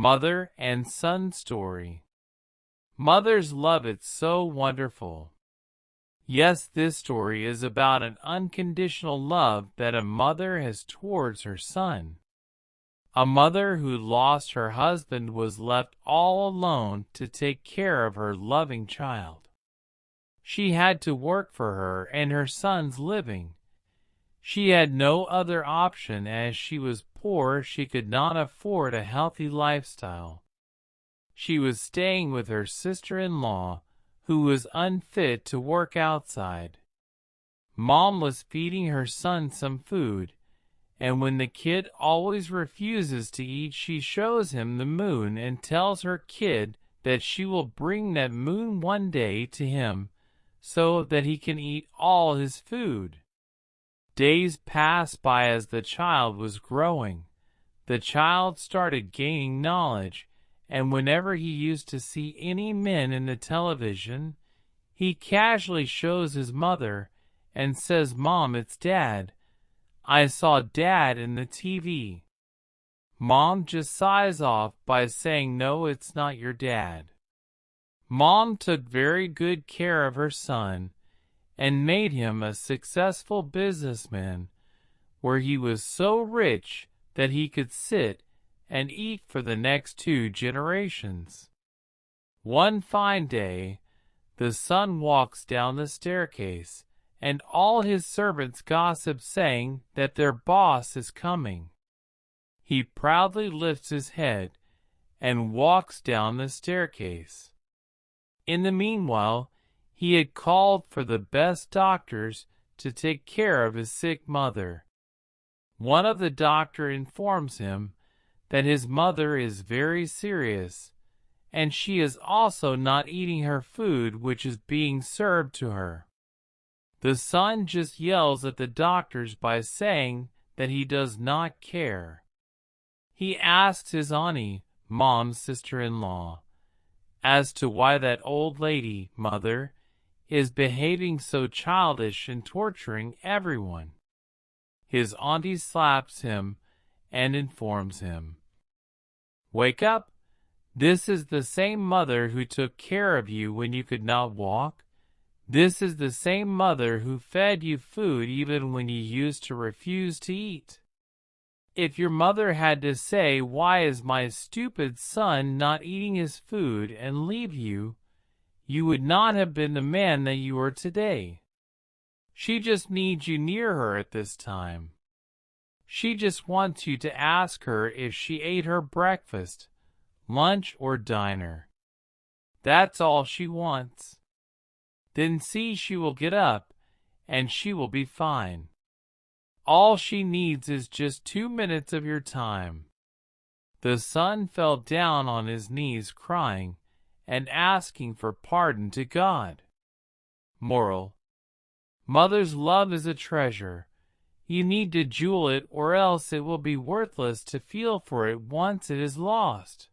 Mother and Son Story. Mothers love it so wonderful. Yes, this story is about an unconditional love that a mother has towards her son. A mother who lost her husband was left all alone to take care of her loving child. She had to work for her and her son's living. She had no other option as she was poor. She could not afford a healthy lifestyle. She was staying with her sister-in-law, who was unfit to work outside. Mom was feeding her son some food, and when the kid always refuses to eat, she shows him the moon and tells her kid that she will bring that moon one day to him so that he can eat all his food. Days passed by as the child was growing. The child started gaining knowledge, and whenever he used to see any men in the television, he casually shows his mother and says, "Mom, it's Dad. I saw Dad in the TV." Mom just sighs off by saying, "No, it's not your dad." Mom took very good care of her son and made him a successful businessman, where he was so rich that he could sit and eat for the next 2 generations. One fine day, the son walks down the staircase, and all his servants gossip, saying that their boss is coming. He proudly lifts his head and walks down the staircase. In the meanwhile, he had called for the best doctors to take care of his sick mother. One of the doctors informs him that his mother is very serious, and she is also not eating her food which is being served to her. The son just yells at the doctors by saying that he does not care. He asks his auntie, Mom's sister-in-law, as to why that old lady, mother, is behaving so childish and torturing everyone. His auntie slaps him and informs him, "Wake up! This is the same mother who took care of you when you could not walk. This is the same mother who fed you food even when you used to refuse to eat. If your mother had to say, 'Why is my stupid son not eating his food?' and leave you, you would not have been the man that you are today. She just needs you near her at this time. She just wants you to ask her if she ate her breakfast, lunch, or dinner. That's all she wants. Then see, she will get up, and she will be fine. All she needs is just 2 minutes of your time." The son fell down on his knees crying and asking for pardon to God. Moral: Mother's love is a treasure. You need to jewel it, or else it will be worthless to feel for it once it is lost.